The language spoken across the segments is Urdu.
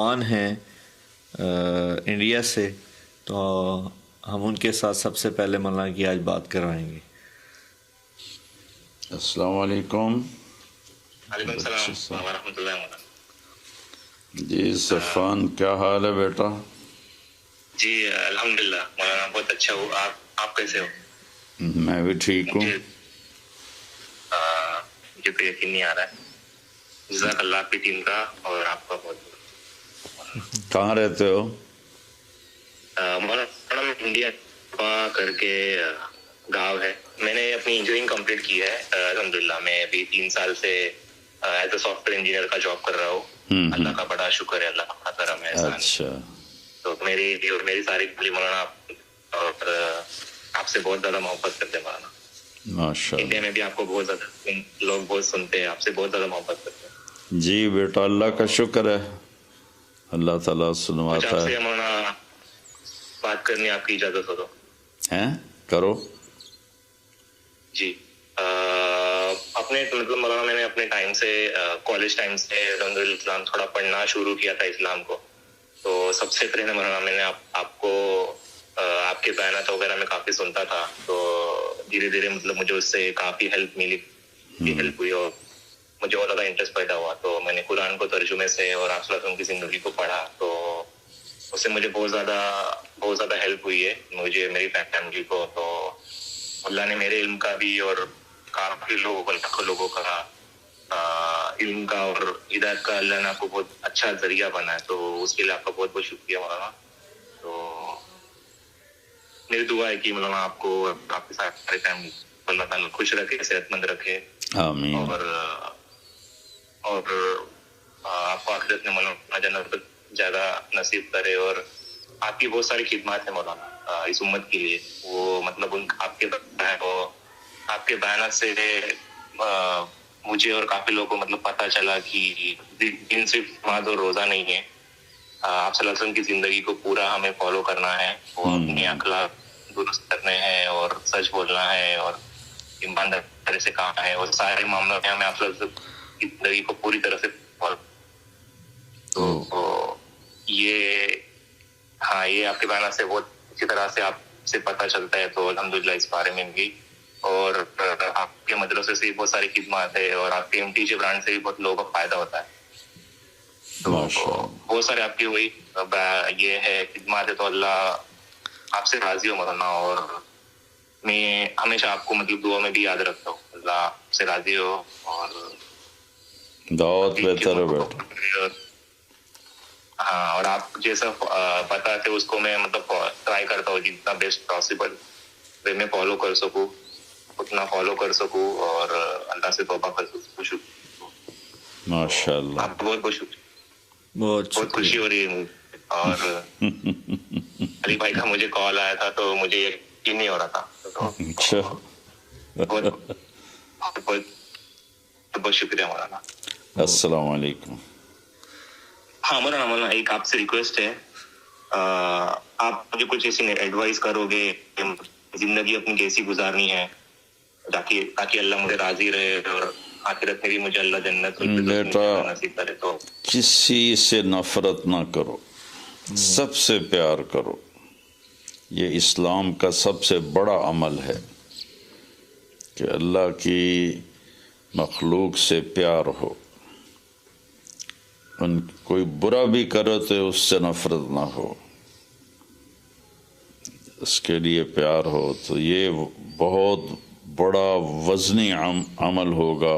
آن ہیں انڈیا سے، تو ہم ان کے ساتھ سب سے پہلے مولانا کی آج بات کروائیں گے۔ السلام علیکم۔ وعلیکم السلام ورحمۃ اللہ مولانا۔ جی صفان، کیا حال ہے بیٹا؟ جی الحمدللہ مولانا، بہت اچھا ہوں۔ آپ کیسے ہو؟ میں بھی ٹھیک ہوں۔ مجھے تو یقین نہیں آ رہا ہے۔ جزاک اللہ آپ کی ٹیم کا اور آپ کا بہت بہت۔ کہاں رہتے ہو؟ مولانا میں انڈیا کر کے گاؤں ہے۔ میں نے اپنی انجینئرنگ کمپلیٹ کی ہے الحمدللہ۔ میں ابھی 3 سال سے as a soft where engineer کا جاب کر رہا ہوں۔ اللہ کا بڑا شکر ہے، اللہ کا کرم ہے، احسان ہے۔ اچھا، تو میری ساری فیملی مولانا اور آپ سے بہت زیادہ محبت کرتے ہیں مولانا۔ ماشاء اللہ۔ انڈیا میں بھی آپ کو بہت زیادہ لوگ بہت سنتے ہیں، آپ سے بہت زیادہ محبت کرتے ہیں۔ جی بیٹا، اللہ کا شکر ہے، اللہ تعالیٰ سنواتا آپ سے ہے۔ مولانا بات کرنی، آپ کی اجازت ہو تو؟ ہیں کرو۔ جی اپنے مطلب مولانا میں نے اپنے ٹائم سے کالج ٹائم سے الحمدللہ اسلام تھوڑا پڑھنا شروع کیا تھا اسلام کو۔ تو سب سے پہلے مولانا میں نے آپ کو آپ کے بیانات وغیرہ میں کافی سنتا تھا، تو دھیرے دھیرے مطلب مجھے اس سے کافی ہیلپ ملی، ہیلپ ہوئی اور مجھے اور زیادہ انٹرسٹ پیدا ہوا۔ تو میں نے قرآن کو ترجمے سے اور آپ صلی اللہ علیہ وسلم کی زندگی کو پڑھا، تو اس سے مجھے بہت زیادہ ہیلپ ہوئی ہے، مجھے میری فیملی کو۔ تو اللہ نے میرے علم کا بھی اور کافی لوگوں کو، لاکھوں لوگوں کا علم کا اور ہدایت کا اللہ نے آپ کو بہت اچھا ذریعہ بنا ہے، تو اس کے لیے آپ کا بہت بہت شکریہ مولانا۔ تو میری دعا ہے کہ مولانا آپ کو آپ کے ساتھ سارے فیملی اللہ تعالیٰ خوش رکھے، صحت مند رکھے، آمین۔ اور آپ کو آخرت میں مولانا جنت زیادہ نصیب کرے۔ اور آپ کی بہت ساری خدمات ہیں مولانا اس امت کے لیے، وہ مطلب آپ کے بیانات سے مجھے اور کافی لوگوں کو مطلب پتہ چلا کہ دین صرف نماز اور روزہ نہیں ہے، آپ صلی اللہ علیہ وسلم کی زندگی کو پورا ہمیں فالو کرنا ہے، وہ اپنے اخلاق درست کرنے ہیں اور سچ بولنا ہے اور ایمانداری سے کام ہے، اور سارے معاملوں میں ہمیں آپ صلی اللہ علیہ وسلم کی زندگی کو پوری طرح سے فالو۔ تو یہ آپ کے بیانات سے بہت اچھی طرح سے آپ سے پتہ چلتا ہے، تو الحمدللہ اس بارے میں بھی۔ اور آپ کے مدرسے سے بھی بہت ساری خدمات ہے، اور آپ کے MTJ برانڈ سے بھی بہت لوگوں کو فائدہ ہوتا ہے، تو بہت سارے آپ کی وہی یہ ہے خدمات ہے۔ تو اللہ آپ سے راضی ہو مولانا، اور میں ہمیشہ آپ کو مطلب دعا میں بھی یاد رکھتا ہوں، اللہ آپ سے راضی ہو۔ اور دعوت بہتر ہے بیٹا۔ ہاں، اور آپ جیسا بتاتے اس کو میں مطلب ٹرائی کرتا ہوں جتنا بیسٹ پاسبل وے میں فالو کر سکوں، اتنا فالو کر سکوں، اور اللہ سے توبہ کر سکوں۔ ماشاء اللہ، آپ کو بہت بہت شکریہ، بہت بہت خوشی ہو رہی ہے مجھے۔ اور علی بھائی کا مجھے کال آیا تھا تو مجھے یقین نہیں ہو رہا تھا، اچھا، بہت شکریہ مولانا۔ السلام علیکم۔ ہاں مولانا ایک آپ سے ریکویسٹ ہے، آپ مجھے کچھ ایسی ایڈوائز کرو گے کہ زندگی اپنی کیسی گزارنی ہے تاکہ اللہ مجھے راضی رہے اور آخرت میں بھی مجھے اللہ جنت بیٹا نصیب کرے۔ تو کسی سے نفرت نہ کرو، سب سے پیار کرو، یہ اسلام کا سب سے بڑا عمل ہے کہ اللہ کی مخلوق سے پیار ہو، ان کوئی برا بھی کرے تو اس سے نفرت نہ ہو، اس کے لیے پیار ہو، تو یہ بہت بڑا وزنی عمل ہوگا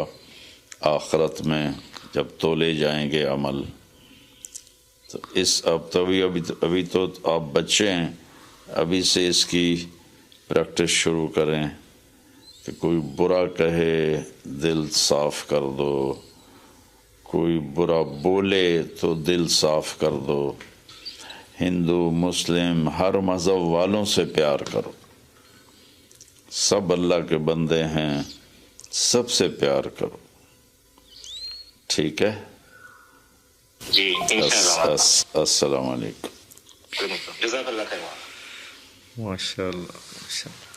آخرت میں جب تولے جائیں گے عمل۔ تو ابھی تو آپ بچے ہیں، ابھی سے اس کی پریکٹس شروع کریں کہ کوئی برا کہے دل صاف کر دو، کوئی برا بولے تو دل صاف کر دو، ہندو مسلم ہر مذہب والوں سے پیار کرو، سب اللہ کے بندے ہیں، سب سے پیار کرو، ٹھیک ہے؟ جی انشاءاللہ۔ السلام علیکم۔ جزاک اللہ خیر۔ ماشاء اللہ، ماشاء اللہ۔